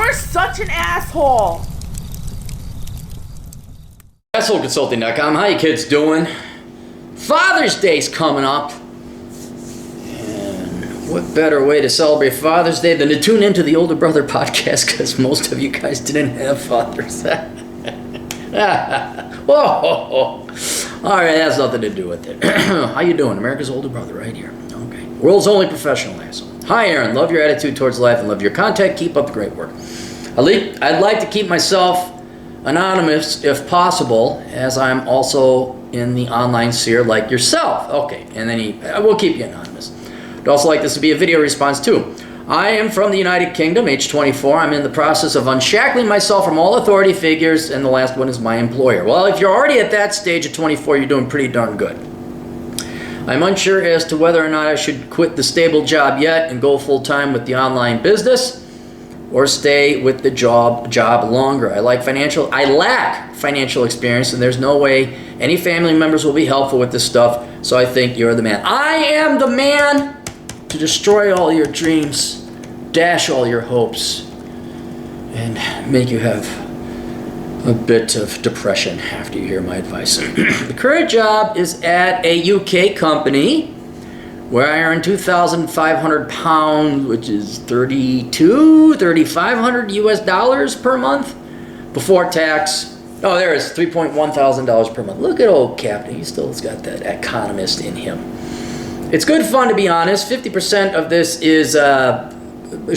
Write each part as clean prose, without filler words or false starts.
You're such an asshole. AssholeConsulting.com. How you kids doing? Father's Day's coming up. And what better way to celebrate Father's Day than to tune into the Older Brother podcast, because most of you guys didn't have fathers. Whoa. All right, that has nothing to do with it. How you doing? America's Older Brother right here. Okay. World's only professional asshole. Hi, Aaron. Love your attitude towards life and love your content. Keep up the great work. I'd like to keep myself anonymous if possible, as I'm also in the online sphere like yourself. Okay, and then we'll keep you anonymous. I'd also like this to be a video response too. I am from the United Kingdom, age 24. I'm in the process of unshackling myself from all authority figures, and the last one is my employer. Well, if you're already at that stage at 24, you're doing pretty darn good. I'm unsure as to whether or not I should quit the stable job yet and go full-time with the online business, or stay with the job longer. I lack financial experience, and there's no way any family members will be helpful with this stuff, so I think you're the man. I am the man to destroy all your dreams, dash all your hopes, and make you have a bit of depression after you hear my advice. The current job is at a UK company where I earn 2,500 pounds, which is $3,500 US dollars per month before tax. Oh, there is $3,100 per month. Look at old Cappy. He still's got that economist in him. It's good fun, to be honest. 50% of this is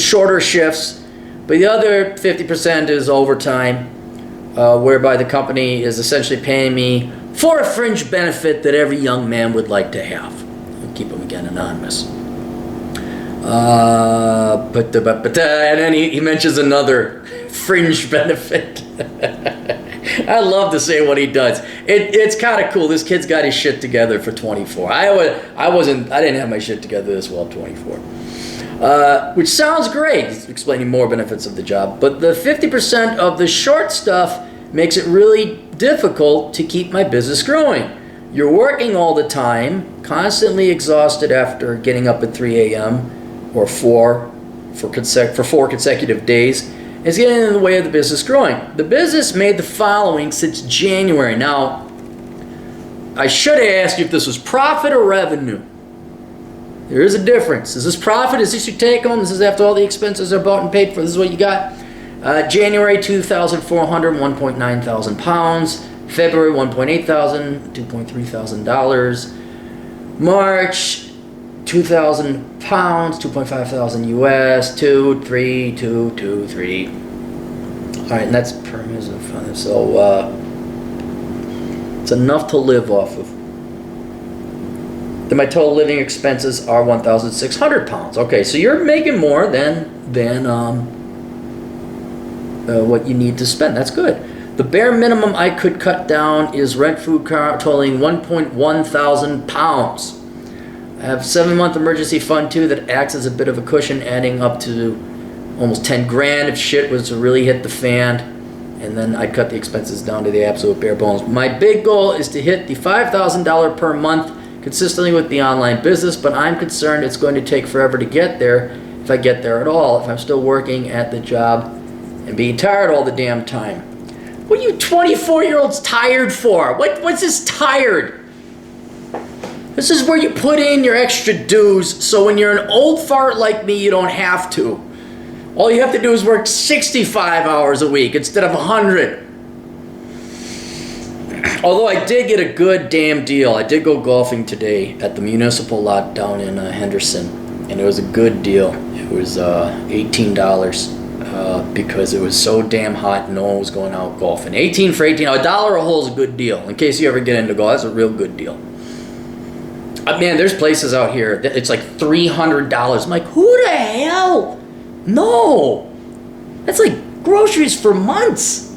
shorter shifts, but the other 50% is overtime, whereby the company is essentially paying me for a fringe benefit that every young man would like to have. Keep him again anonymous. And then he mentions another fringe benefit. I love to say what he does. It's kind of cool. This kid's got his shit together for 24. I didn't have my shit together this well at 24. Which sounds great. He's explaining more benefits of the job, but the 50% of the short stuff makes it really difficult to keep my business growing. You're working all the time, constantly exhausted after getting up at 3 a.m. or 4 for 4 consecutive days. It's getting in the way of the business growing. The business made the following since January. Now, I should have asked you if this was profit or revenue. There is a difference. Is this profit? Is this your take home? This is after all the expenses are bought and paid for. This is what you got. January 2,400, 1.9 thousand pounds. February 1.8 thousand, $2.3 thousand. March 2,000 pounds, 2.5 thousand US, 2, 3, 2, 2, 3. All right, and that's per minute. So it's enough to live off of. Then my total living expenses are 1,600 pounds. Okay, so you're making more than what you need to spend. That's good. The bare minimum I could cut down is rent, food, car, totaling 1.1 thousand pounds. I have a 7-month emergency fund too that acts as a bit of a cushion, adding up to almost 10 grand if shit was to really hit the fan. And then I'd cut the expenses down to the absolute bare bones. My big goal is to hit the $5,000 per month consistently with the online business, but I'm concerned it's going to take forever to get there, if I get there at all, if I'm still working at the job and being tired all the damn time. What are you 24-year-olds tired for? What's this tired? This is where you put in your extra dues, so when you're an old fart like me, you don't have to. All you have to do is work 65 hours a week instead of 100. Although I did get a good damn deal. I did go golfing today at the municipal lot down in Henderson, and it was a good deal. It was $18 because it was so damn hot and no one was going out golfing. 18 for 18. $1 a hole is a good deal. In case you ever get into golf, that's a real good deal. Man, there's places out here that it's like $300. I'm like, who the hell? No. That's like groceries for months.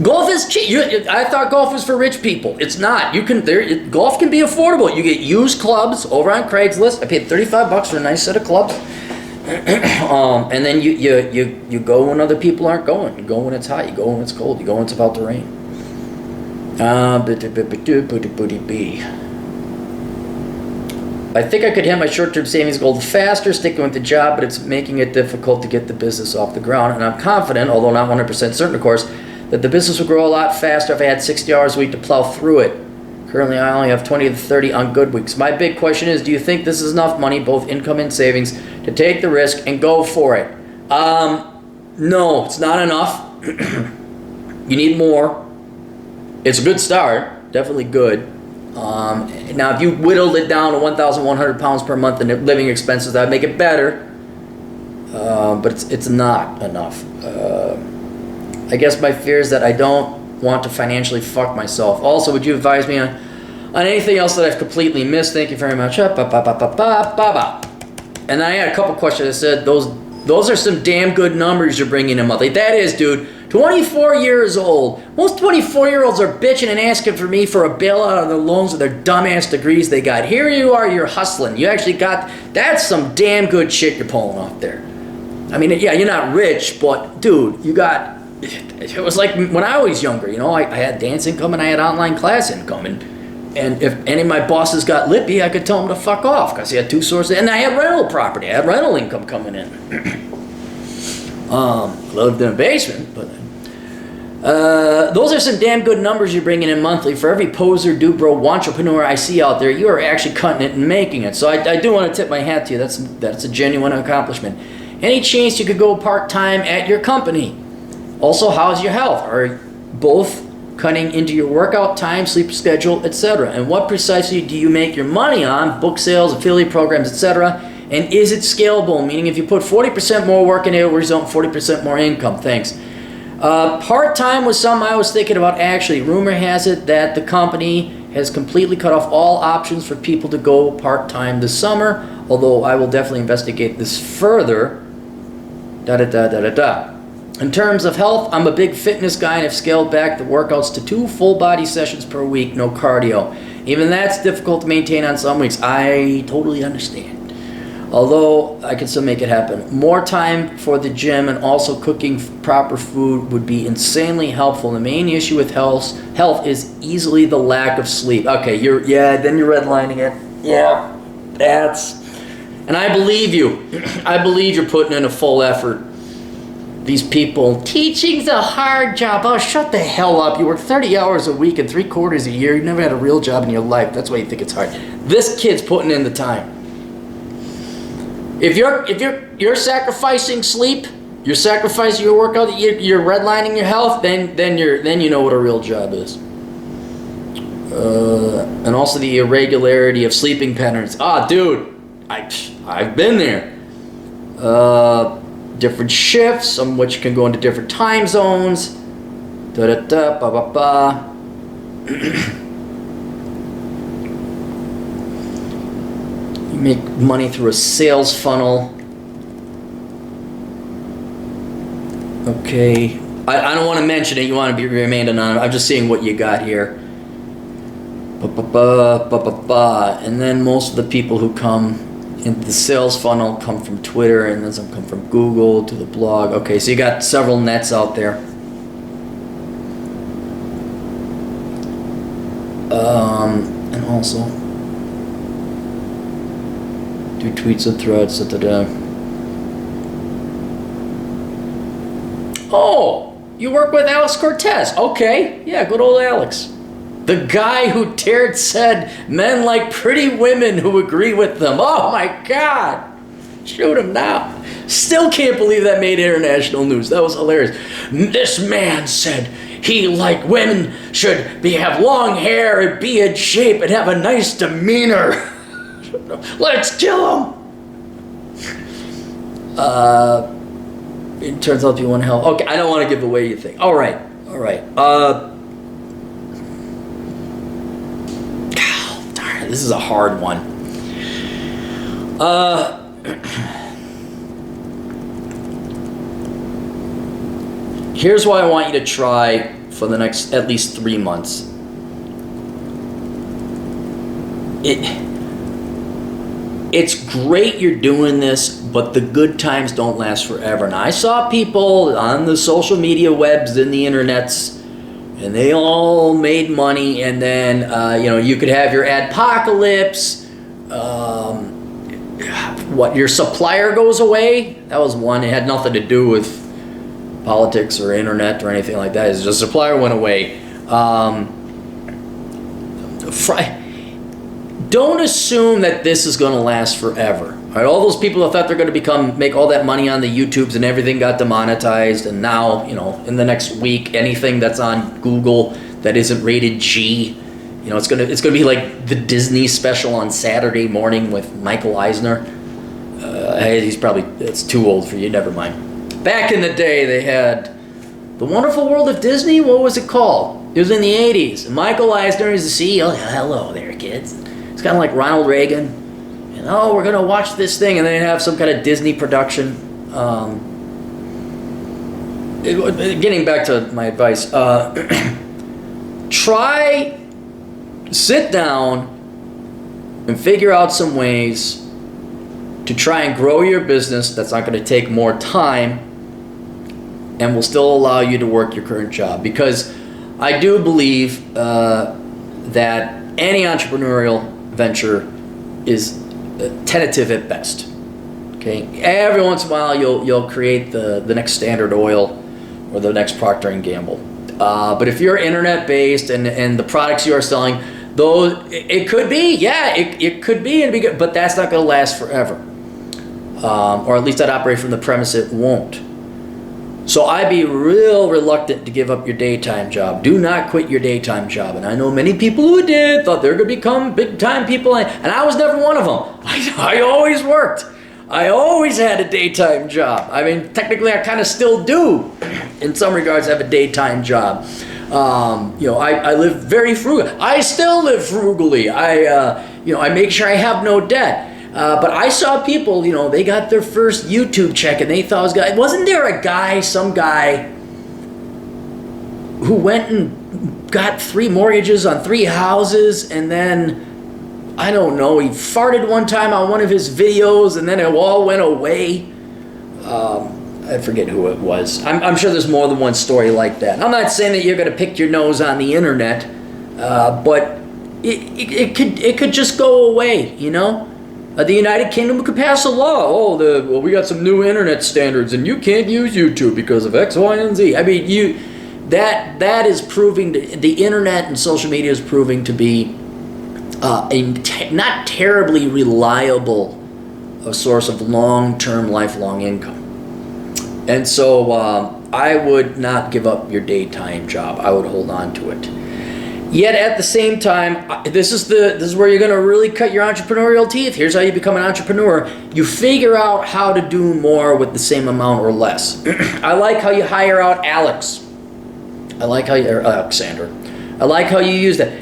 Golf is cheap. I thought golf was for rich people. It's not. Golf can be affordable. You get used clubs over on Craigslist. I paid $35 for a nice set of clubs. And then you go when other people aren't going. You go when it's hot. You go when it's cold. You go when it's about to rain. I think I could hit my short-term savings goal faster sticking with the job, but it's making it difficult to get the business off the ground. And I'm confident, although not 100% certain, of course, that the business will grow a lot faster if I had 60 hours a week to plow through it. Currently, I only have 20 to 30 on good weeks. My big question is, do you think this is enough money, both income and savings, to take the risk and go for it? No, it's not enough. You need more. It's a good start, definitely good. Now, if you whittled it down to 1,100 pounds per month in living expenses, that would make it better. But it's not enough. I guess my fear is that I don't want to financially fuck myself. Also, would you advise me on anything else that I've completely missed? Thank you very much. And then I had a couple questions. I said, those are some damn good numbers you're bringing in monthly. That is, dude. 24 years old. Most 24-year-olds are bitching and asking for me for a bailout on their loans with their dumbass degrees they got. Here you are, you're hustling. You actually got, that's some damn good shit you're pulling off there. I mean, yeah, you're not rich, but dude, you got, it was like when I was younger, you know, I had dance income and I had online class income. And if any of my bosses got lippy, I could tell them to fuck off because he had two sources. And I had rental property. I had rental income coming in. Lived in a basement, but those are some damn good numbers you're bringing in monthly. For every poser, dubro, entrepreneur I see out there, you are actually cutting it and making it. So I do want to tip my hat to you. That's a genuine accomplishment. Any chance you could go part-time at your company? Also, how's your health? Are both cutting into your workout time, sleep schedule, etc.? And what precisely do you make your money on? Book sales, affiliate programs, etc.? And is it scalable? Meaning if you put 40% more work in, it will result in 40% more income. Thanks. Part-time was something I was thinking about actually. Rumor has it that the company has completely cut off all options for people to go part-time this summer, although I will definitely investigate this further. In terms of health, I'm a big fitness guy and have scaled back the workouts to 2 full body sessions per week, no cardio. Even that's difficult to maintain on some weeks. I totally understand. Although I can still make it happen. More time for the gym and also cooking proper food would be insanely helpful. The main issue with health is easily the lack of sleep. Okay, then you're redlining it. Yeah, and I believe you. I believe you're putting in a full effort. These people, teaching's a hard job. Oh, shut the hell up. You work 30 hours a week and 3/4 a year. You never had a real job in your life. That's why you think it's hard. This kid's putting in the time. If you're sacrificing sleep, you're sacrificing your workout, you're redlining your health, then you know what a real job is. And also the irregularity of sleeping patterns. Dude, I've been there. Different shifts, some of which can go into different time zones. Make money through a sales funnel. Okay. I don't want to mention it. You want to remain anonymous. I'm just seeing what you got here. And then most of the people who come into the sales funnel come from Twitter, and then some come from Google to the blog. Okay, so you got several nets out there. And also do tweets and threads. Oh, you work with Alex Cortez. Okay, yeah, good old Alex. The guy who said men like pretty women who agree with them. Oh my God, shoot him now. Still can't believe that made international news. That was hilarious. This man said he liked women should have long hair and be in shape and have a nice demeanor. Let's kill him. It turns out you want help. Okay, I don't want to give away your thing. All right. Darn it, this is a hard one. Here's why I want you to try for the next at least 3 months. It's great you're doing this, but the good times don't last forever. Now, I saw people on the social media webs and the internets, and they all made money, and then you could have your adpocalypse, What, your supplier goes away? That was one. It had nothing to do with politics or internet or anything like that. It's just supplier went away. Don't assume that this is going to last forever. All right, all those people that thought they're going to make all that money on the YouTubes and everything got demonetized, and now, in the next week, anything that's on Google that isn't rated G, it's gonna be like the Disney special on Saturday morning with Michael Eisner. It's too old for you. Never mind. Back in the day, they had The Wonderful World of Disney. What was it called? It was in the 80s. And Michael Eisner is the CEO. Hello there, kids. It's kind of like Ronald Reagan. And we're going to watch this thing. And then have some kind of Disney production. Getting back to my advice. Sit down and figure out some ways to try and grow your business that's not going to take more time and will still allow you to work your current job. Because I do believe that any entrepreneurial venture is tentative at best. Okay, every once in a while you'll create the next Standard Oil or the next Procter & Gamble. But if you're internet based and the products you are selling, it could be, it could be, and be good, but that's not going to last forever. Or at least I'd operate from the premise it won't. So I'd be real reluctant to give up your daytime job. Do not quit your daytime job. And I know many people who did, thought they're going to become big time people, and I was never one of them. I always worked. I always had a daytime job. I mean, technically I kind of still do. In some regards, I have a daytime job. I live very frugal. I still live frugally. I make sure I have no debt. But I saw people, they got their first YouTube check and they thought it was good. Wasn't there some guy who went and got 3 mortgages on 3 houses, and then, I don't know, he farted one time on one of his videos and then it all went away. I forget who it was. I'm sure there's more than one story like that. I'm not saying that you're going to pick your nose on the internet, but it could just go away, The United Kingdom could pass a law. We got some new internet standards and you can't use YouTube because of X, Y, and Z. I mean, that is proving, the internet and social media is proving to be not terribly reliable source of long-term, lifelong income. And so I would not give up your daytime job. I would hold on to it. Yet at the same time, this is where you're going to really cut your entrepreneurial teeth. Here's how you become an entrepreneur. You figure out how to do more with the same amount or less. I like how you hire out Alex. I like how Alexander. I like how you use that.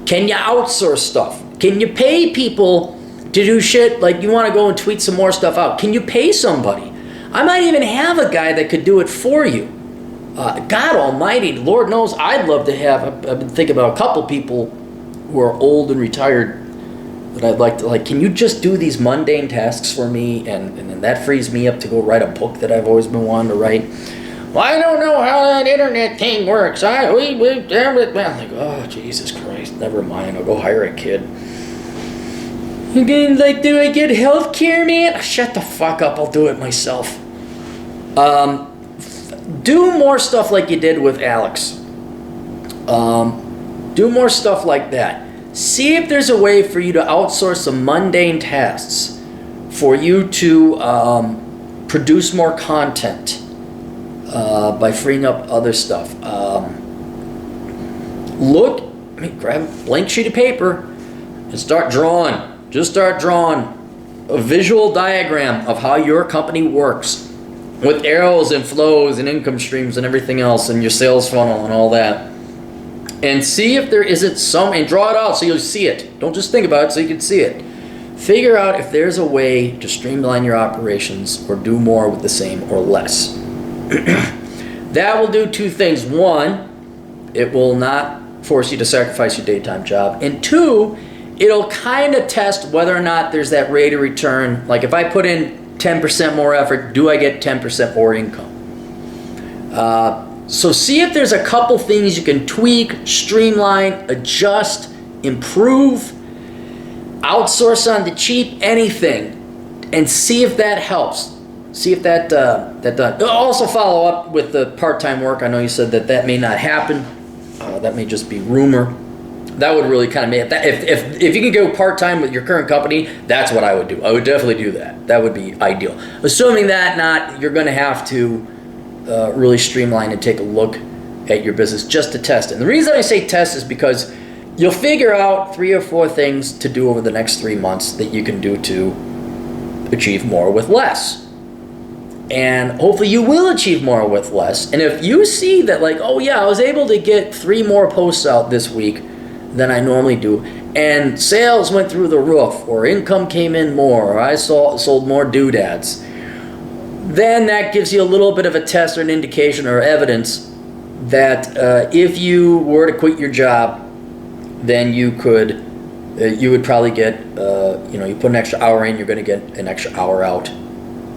Can you outsource stuff? Can you pay people to do shit like you want to go and tweet some more stuff out? Can you pay somebody? I might even have a guy that could do it for you. God almighty, Lord knows I'd love to have, I've been thinking about a couple people who are old and retired that I'd like to, can you just do these mundane tasks for me? And then that frees me up to go write a book that I've always been wanting to write. Well, I don't know how that internet thing works. I'm like, oh, Jesus Christ, never mind. I'll go hire a kid. Again, do I get health care, man? Shut the fuck up. I'll do it myself. Do more stuff like you did with Alex. Do more stuff like that. See if there's a way for you to outsource some mundane tasks for you to produce more content by freeing up other stuff. Grab a blank sheet of paper and start drawing. Just start drawing a visual diagram of how your company works with arrows and flows and income streams and everything else and your sales funnel and all that. And see if there isn't and draw it out so you'll see it. Don't just think about it so you can see it. Figure out if there's a way to streamline your operations or do more with the same or less. That will do 2 things. 1, it will not force you to sacrifice your daytime job. And 2, it'll kind of test whether or not there's that rate of return. Like if I put in 10% more effort, do I get 10% more income? So see if there's a couple things you can tweak, streamline, adjust, improve. outsource on the cheap anything, and see if that helps. See if that does. Also follow up with the part-time work. I know you said that may not happen. That may just be rumor. That would really kind of make that. If you can go part-time with your current company, that's what I would do. I would definitely do that. That would be ideal. Assuming that not, you're going to have to really streamline and take a look at your business just to test it. And the reason I say test is because you'll figure out 3 or 4 things to do over the next 3 months that you can do to achieve more with less. And hopefully you will achieve more with less. And if you see that, like, oh yeah, I was able to get 3 more posts out this week than I normally do, and sales went through the roof, or income came in more, or I sold more doodads, then that gives you a little bit of a test or an indication or evidence that if you were to quit your job, then you would probably get, you put an extra hour in, you're going to get an extra hour out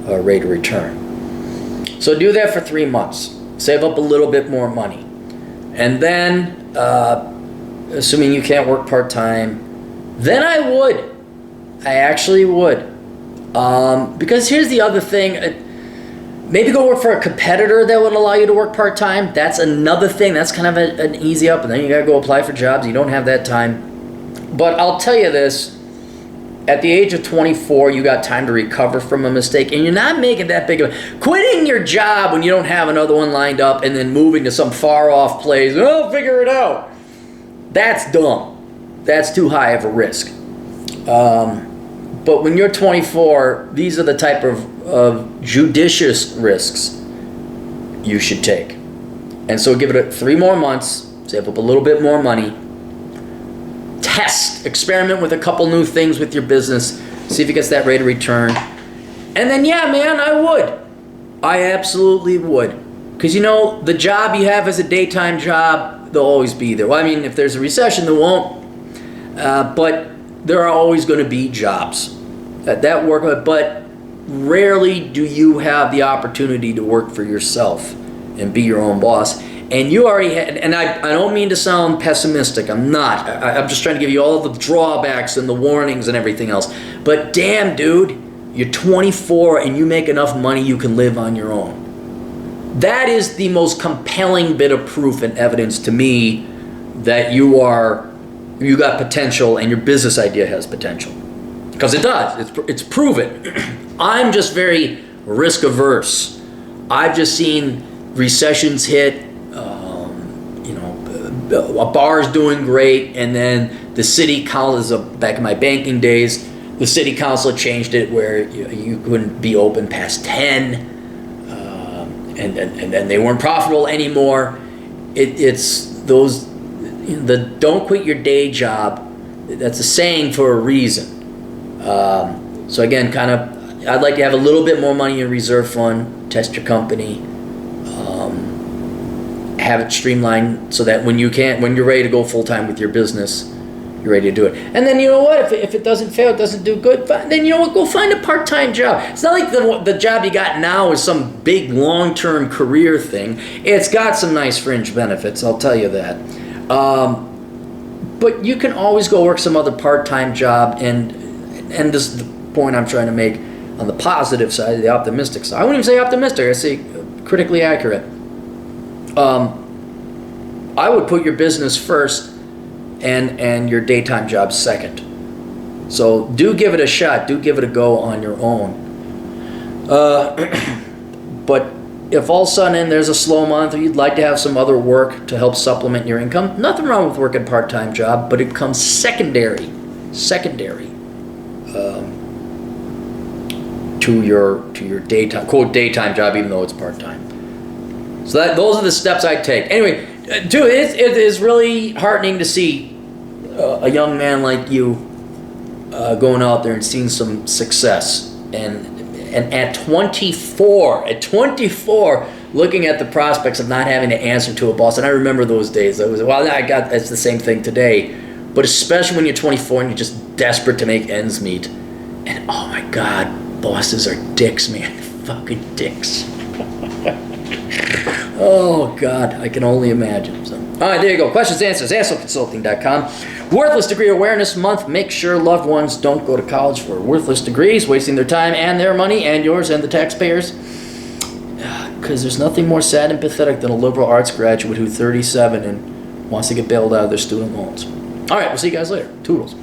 rate of return. So do that for 3 months. Save up a little bit more money. And then, assuming you can't work part-time, then I actually would. Because here's the other thing. Maybe go work for a competitor that would allow you to work part-time. That's another thing. That's kind of an easy up. And then you got to go apply for jobs. You don't have that time. But I'll tell you this. At the age of 24, you got time to recover from a mistake. And you're not making that big of a... Quitting your job when you don't have another one lined up and then moving to some far-off place. Oh, figure it out. That's dumb. That's too high of a risk. But when you're 24, these are the type of judicious risks you should take. And so give it 3 more months, save up a little bit more money, test, experiment with a couple new things with your business, see if it gets that rate of return. And then, yeah, man, I would. I absolutely would. Because, the job you have as a daytime job, they'll always be there. Well, I mean, if there's a recession, there won't. But there are always going to be jobs that work. But rarely do you have the opportunity to work for yourself and be your own boss. And you already had, and I don't mean to sound pessimistic. I'm not. I'm just trying to give you all the drawbacks and the warnings and everything else. But damn, dude, you're 24 and you make enough money you can live on your own. That is the most compelling bit of proof and evidence to me that you got potential and your business idea has potential. Because it does. It's proven. I'm just very risk averse. I've just seen recessions hit. A bar's doing great, and then the city council, back in my banking days, the city council changed it where you couldn't be open past 10, and then they weren't profitable anymore. It's those, the don't quit your day job. That's a saying for a reason. So again, I'd like to have a little bit more money in reserve fund, test your company. Have it streamlined so that when you're ready to go full time with your business, you're ready to do it. And then you know what? If it doesn't fail, it doesn't do good, then you know what? Go find a part-time job. It's not like the job you got now is some big long-term career thing. It's got some nice fringe benefits, I'll tell you that. But you can always go work some other part-time job, and this is the point I'm trying to make on the positive side, the optimistic side. I wouldn't even say optimistic. I say critically accurate. I would put your business first and your daytime job second. So do give it a shot. Do give it a go on your own. But if all of a sudden there's a slow month or you'd like to have some other work to help supplement your income, nothing wrong with working a part-time job, but it becomes secondary to your daytime, quote, daytime job, even though it's part-time. So those are the steps I take. Anyway, dude, it is really heartening to see a young man like you going out there and seeing some success. And at 24, looking at the prospects of not having to answer to a boss. And I remember those days. It's the same thing today. But especially when you're 24 and you're just desperate to make ends meet. And oh my God, bosses are dicks, man. Fucking dicks. Oh, God, I can only imagine. So, all right, there you go. Questions, answers, AssheleConsulting.com. Worthless Degree Awareness Month. Make sure loved ones don't go to college for worthless degrees, wasting their time and their money and yours and the taxpayers. Because there's nothing more sad and pathetic than a liberal arts graduate who's 37 and wants to get bailed out of their student loans. All right, we'll see you guys later. Toodles.